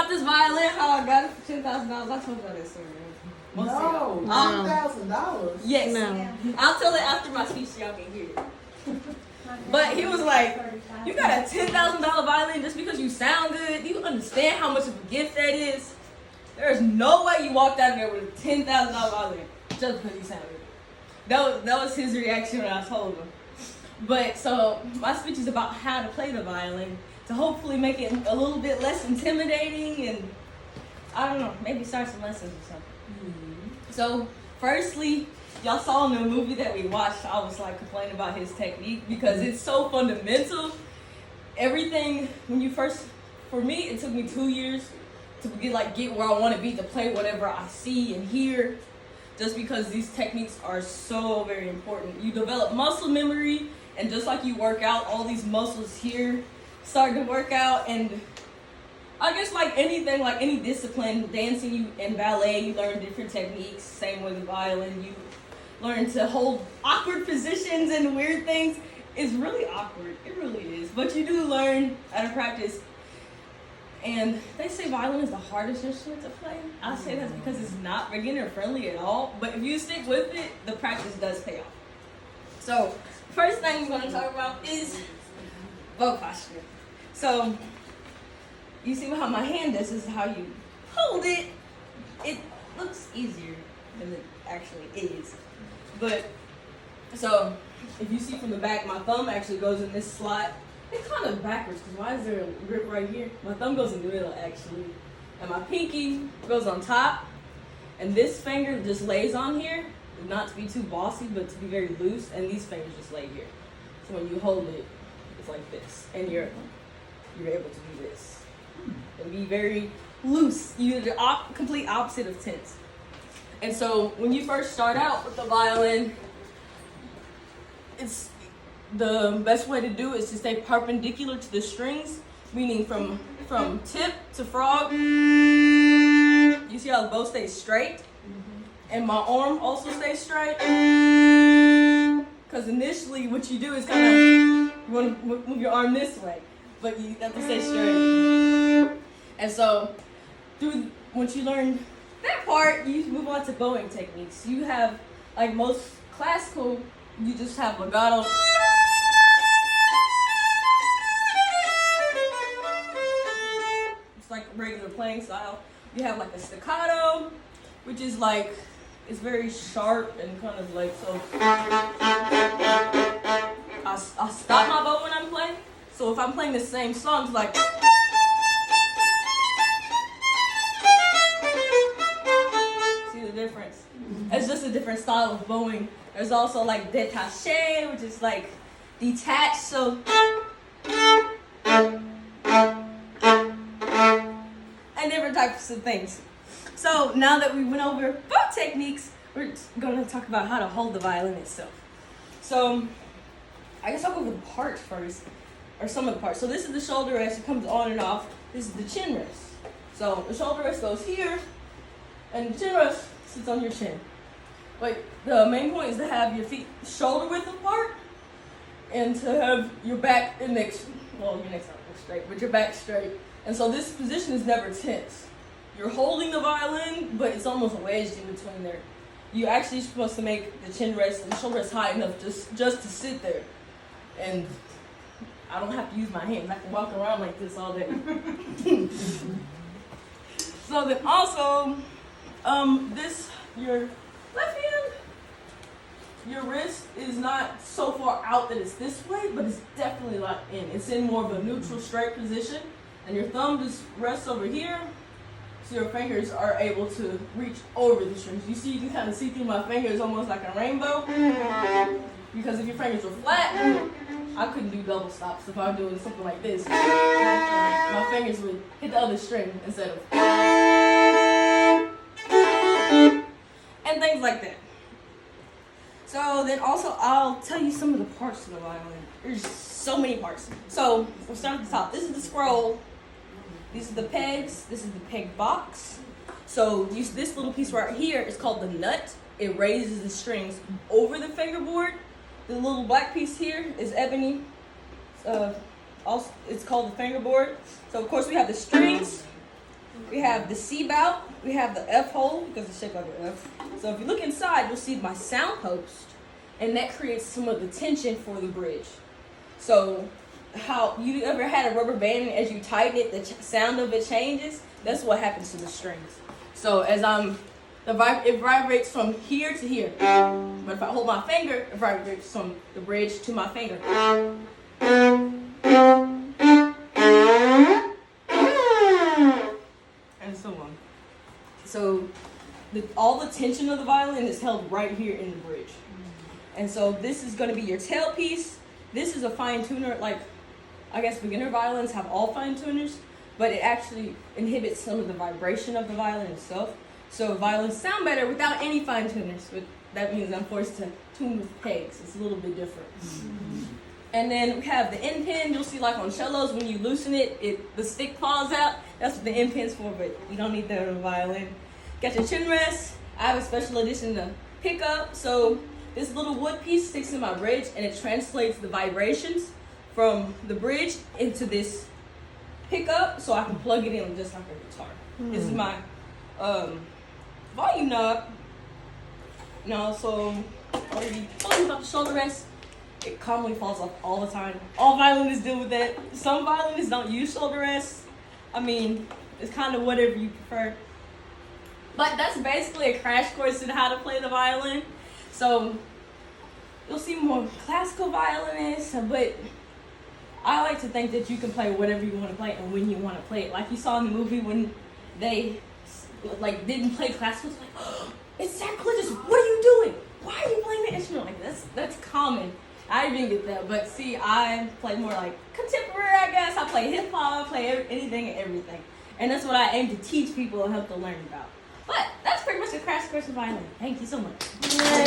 about this violin, how I got it for $10,000. I told y'all that story. No, $10,000. Yes. No. I'll tell it after my speech so y'all can hear it. But he was like, you got a $10,000 violin just because you sound good? Do you understand how much of a gift that is? There's no way you walked out of there with a $10,000 violin just because you sound good. That was his reaction when I told him. But so my speech is about how to play the violin to hopefully make it a little bit less intimidating and I don't know, maybe start some lessons or something. So firstly, y'all saw in the movie that we watched, I was like complaining about his technique because it's so fundamental. Everything, for me, it took me 2 years to get where I want to be, to play whatever I see and hear, just because these techniques are so very important. You develop muscle memory, and just like you work out, all these muscles here start to work out. And I guess like anything, like any discipline, dancing and ballet, you learn different techniques. Same with the violin, you learn to hold awkward positions and weird things. It's really awkward, it really is. But you do learn out of practice. And they say violin is the hardest instrument to play. I say that's because it's not beginner friendly at all. But if you stick with it, the practice does pay off. So, first thing we're going to talk about is bow posture. So, you see how my hand does. This is how you hold it. It looks easier than it actually is. But, so, if you see from the back, my thumb actually goes in this slot. It's kind of backwards, because why is there a grip right here? My thumb goes in the middle, actually. And my pinky goes on top. And this finger just lays on here. Not to be too bossy, but to be very loose. And these fingers just lay here. So when you hold it, it's like this. And you're able to do this. And be very loose. You're the complete opposite of tense. And so when you first start out with the violin, the best way to do it is to stay perpendicular to the strings, meaning from tip to frog. You see how the bow stays straight? And my arm also stays straight. Because initially what you do is kind of, you want to move your arm this way, but you have to stay straight. And so once you learn that part, you move on to bowing techniques. You have, like most classical, you just have legato. It's like regular playing style. You have like a staccato, which is like, it's very sharp and kind of like, so I stop my bow when I'm playing. So if I'm playing the same song, it's like, see the difference? It's just a different style of bowing. There's also like détaché, which is like detached, so. And different types of things. So now that we went over bow techniques, we're going to talk about how to hold the violin itself. So I guess I'll go over the parts first, or some of the parts. So this is the shoulder rest, it comes on and off. This is the chin rest. So the shoulder rest goes here, and the chin rest sits on your chin. But the main point is to have your feet shoulder width apart, and to have your back and neck, well, your neck's not straight, but your back straight. And so this position is never tense. You're holding the violin, but it's almost wedged in between there. You're actually supposed to make the chin rest and the shoulder rest high enough just to sit there. And I don't have to use my hands. I can walk around like this all day. So then also, your left hand, your wrist is not so far out that it's this way, but it's definitely locked in. It's in more of a neutral straight position. And your thumb just rests over here, so your fingers are able to reach over the strings. You see, you can kind of see through my fingers almost like a rainbow. Because if your fingers were flat, I couldn't do double stops if I was doing something like this. My fingers would hit the other string instead of. And things like that. So then also, I'll tell you some of the parts of the violin. There's so many parts. So we'll start at the top. This is the scroll. These are the pegs. This is the peg box. So this little piece right here is called the nut. It raises the strings over the fingerboard. The little black piece here is ebony. Also, it's called the fingerboard. So of course we have the strings. We have the C bout. We have the F hole because it's shaped like an F. So if you look inside, you'll see my sound post, and that creates some of the tension for the bridge. So how you ever had a rubber band and as you tighten it, the sound of it changes? That's what happens to the strings. So as it vibrates from here to here. But if I hold my finger, it vibrates from the bridge to my finger. And so on. So all the tension of the violin is held right here in the bridge. And so this is going to be your tailpiece. This is a fine tuner, like I guess beginner violins have all fine tuners, but it actually inhibits some of the vibration of the violin itself. So violins sound better without any fine tuners, but that means I'm forced to tune with pegs. It's a little bit different. And then we have the end pin. You'll see like on cellos, when you loosen it, the stick falls out. That's what the end pin's for, but you don't need that on a violin. Got your chin rest. I have a special edition to pickup. So this little wood piece sticks in my bridge, and it translates the vibrations from the bridge into this pickup, so I can plug it in just like a guitar. This is my volume knob. So already talking about the shoulder rest. It commonly falls off all the time. All violinists deal with that. Some violinists don't use shoulder rests. I mean, it's kind of whatever you prefer. But that's basically a crash course in how to play the violin. So you'll see more classical violinists, but I like to think that you can play whatever you want to play and when you want to play it. Like you saw in the movie when they didn't play classical, it's like, oh, it's sacrilegious. What are you doing? Why are you playing the instrument like this? That's common. I didn't get that, but see, I play more like contemporary, I guess. I play hip hop, I play anything and everything. And that's what I aim to teach people and help them learn about. But that's pretty much a crash course in violin. Thank you so much. Yay.